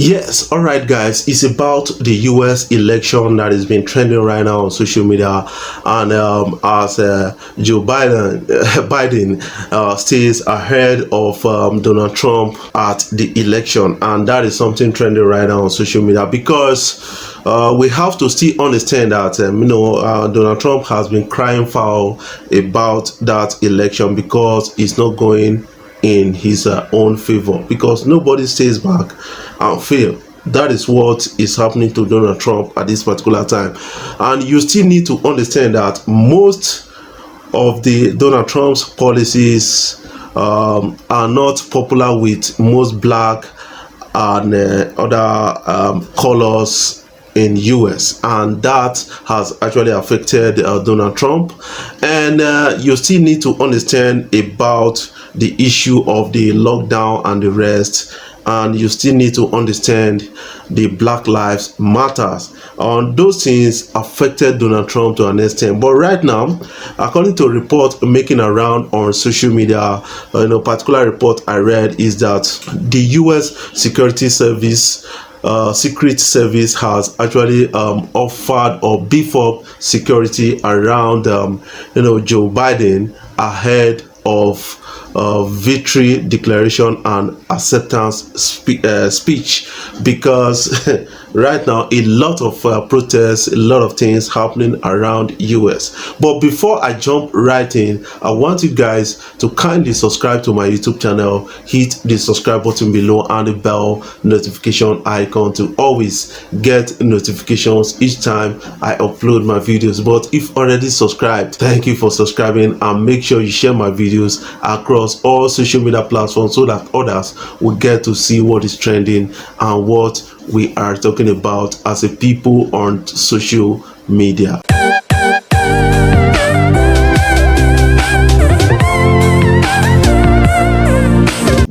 Yes, all right, guys. It's about the U.S. election that has been trending right now on social media, and as Joe Biden, stays ahead of Donald Trump at the election, and that is something trending right now on social media because we have to still understand that Donald Trump has been crying foul about that election because it's not going in his own favor, because nobody stays back and fail. That is what is happening to Donald Trump at this particular time. And you still need to understand that most of the Donald Trump's policies are not popular with most black and other colors in US, and that has actually affected Donald Trump. And you still need to understand about the issue of the lockdown and the rest, and you still need to understand the Black Lives Matters. Those things affected Donald Trump to an extent, but right now, according to a report making around on social media, particular report I read is that the US Security Service Secret Service has actually offered or beef up security around Joe Biden ahead of victory declaration and acceptance speech, because right now a lot of protests, a lot of things happening around US. But before I jump right in, I want you guys to kindly subscribe to my YouTube channel, hit the subscribe button below and the bell notification icon to always get notifications each time I upload my videos. But if already subscribed, thank you for subscribing, and make sure you share my videos across all social media platforms so that others will get to see what is trending and what we are talking about as a people on social media.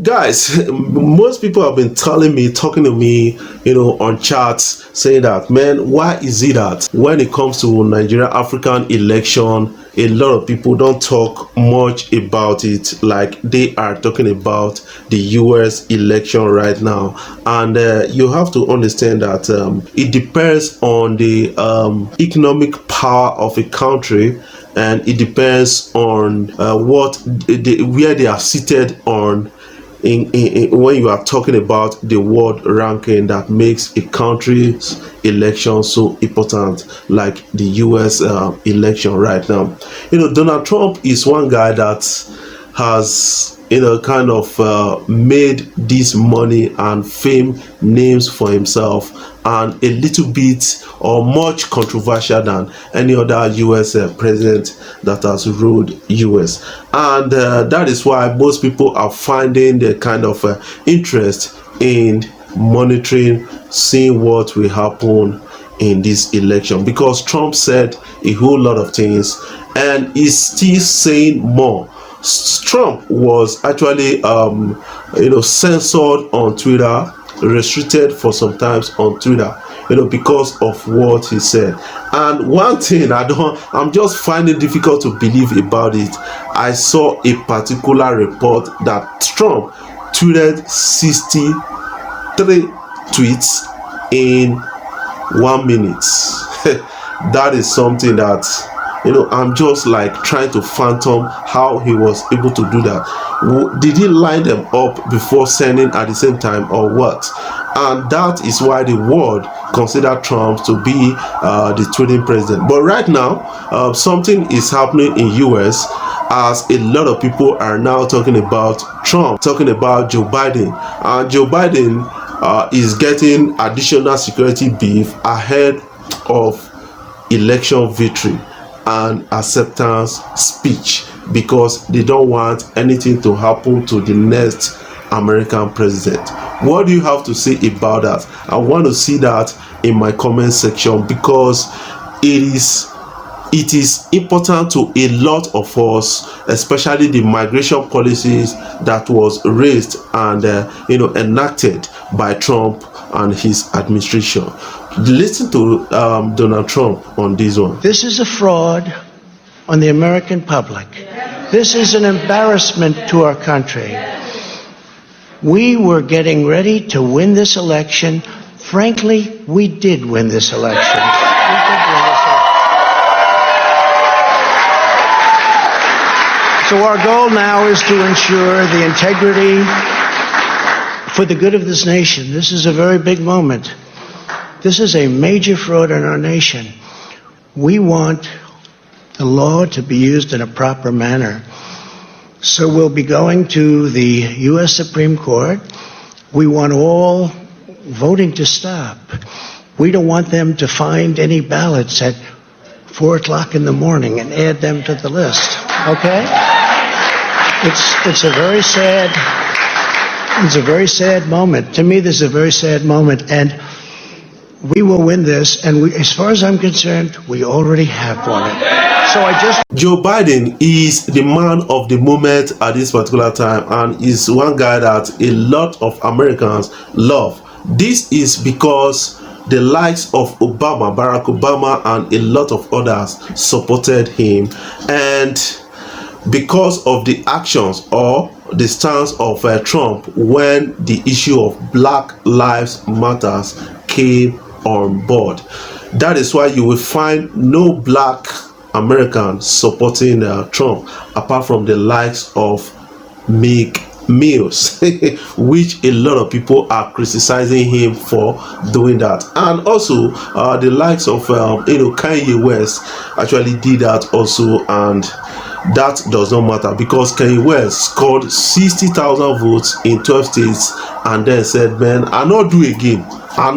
Guys, most people have been talking to me, on chats, saying that, man, why is it that when it comes to Nigeria African election, a lot of people don't talk much about it like they are talking about the US election right now? And you have to understand that it depends on the economic power of a country, and it depends on where they are seated on when you are talking about the world ranking that makes a country's election so important, like the US election right now. Donald Trump is one guy that has kind of made this money and fame names for himself, and a little bit or much controversial than any other US president that has ruled US. And that is why most people are finding the kind of interest in monitoring, seeing what will happen in this election, because Trump said a whole lot of things and is still saying more. Trump was actually censored on Twitter, restricted for some times on Twitter, because of what he said. And one thing I'm just finding difficult to believe about it. I saw a particular report that Trump tweeted 63 tweets in 1 minute. That is something that I'm just like trying to fathom how he was able to do that. Did he line them up before sending at the same time, or what? And that is why the world consider Trump to be the tweeting president. But right now, something is happening in US, as a lot of people are now talking about Trump, talking about Joe Biden. And Joe Biden is getting additional security beef ahead of election victory and acceptance speech, because they don't want anything to happen to the next American president. What do you have to say about that? I want to see that in my comment section, because it is important to a lot of us, especially the migration policies that was raised and enacted by Trump and his administration. Listen to Donald Trump on this one. This is a fraud on the American public. This is an embarrassment to our country. We were getting ready to win this election. Frankly, we did win this election. We did win this election. So our goal now is to ensure the integrity for the good of this nation. This is a very big moment. This is a major fraud in our nation. We want the law to be used in a proper manner. So we'll be going to the U.S. Supreme Court. We want all voting to stop. We don't want them to find any ballots at 4 o'clock in the morning and add them to the list. Okay? It's a very sad moment. To me, this is a very sad moment, and we will win this, and as far as I'm concerned, we already have won it. So Joe Biden is the man of the moment at this particular time, and is one guy that a lot of Americans love. This is because the likes of Obama, Barack Obama, and a lot of others supported him, and because of the actions or the stance of Trump when the issue of Black Lives Matters came on board. That is why you will find no black American supporting Trump, apart from the likes of Meek Mills, which a lot of people are criticizing him for doing that. And also the likes of Kanye West actually did that also, and that does not matter because Kanye West scored 60,000 votes in 12 states and then said, man, I not do again, I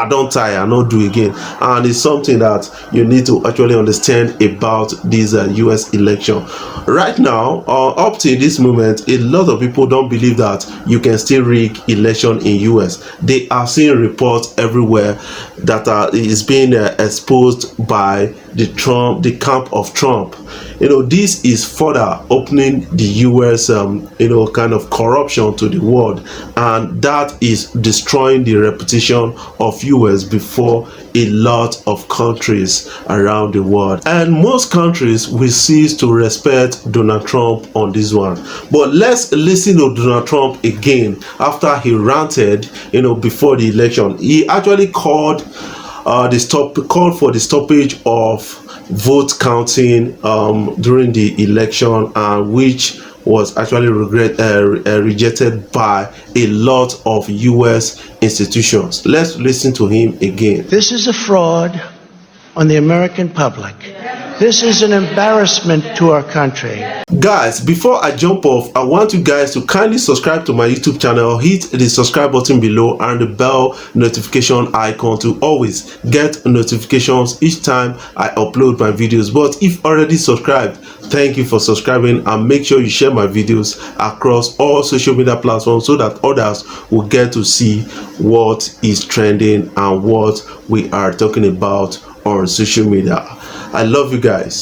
don't tire, I not do again. And it's something that you need to actually understand about this US election. Right now, up to this moment, a lot of people don't believe that you can still rig election in US. They are seeing reports everywhere that is being exposed by the camp of Trump. This is further opening the US kind of corruption to the world, and that is destroying the reputation of US before a lot of countries around the world, and most countries will cease to respect Donald Trump on this one. But let's listen to Donald Trump again after he ranted before the election. He actually called for the stoppage of vote counting during the election, which was actually rejected by a lot of US institutions. Let's listen to him again. This is a fraud on the American public. This is an embarrassment to our country. Guys, before I jump off, I want you guys to kindly subscribe to my YouTube channel, hit the subscribe button below and the bell notification icon to always get notifications each time I upload my videos. But if already subscribed, thank you for subscribing, and make sure you share my videos across all social media platforms so that others will get to see what is trending and what we are talking about on social media. I love you guys.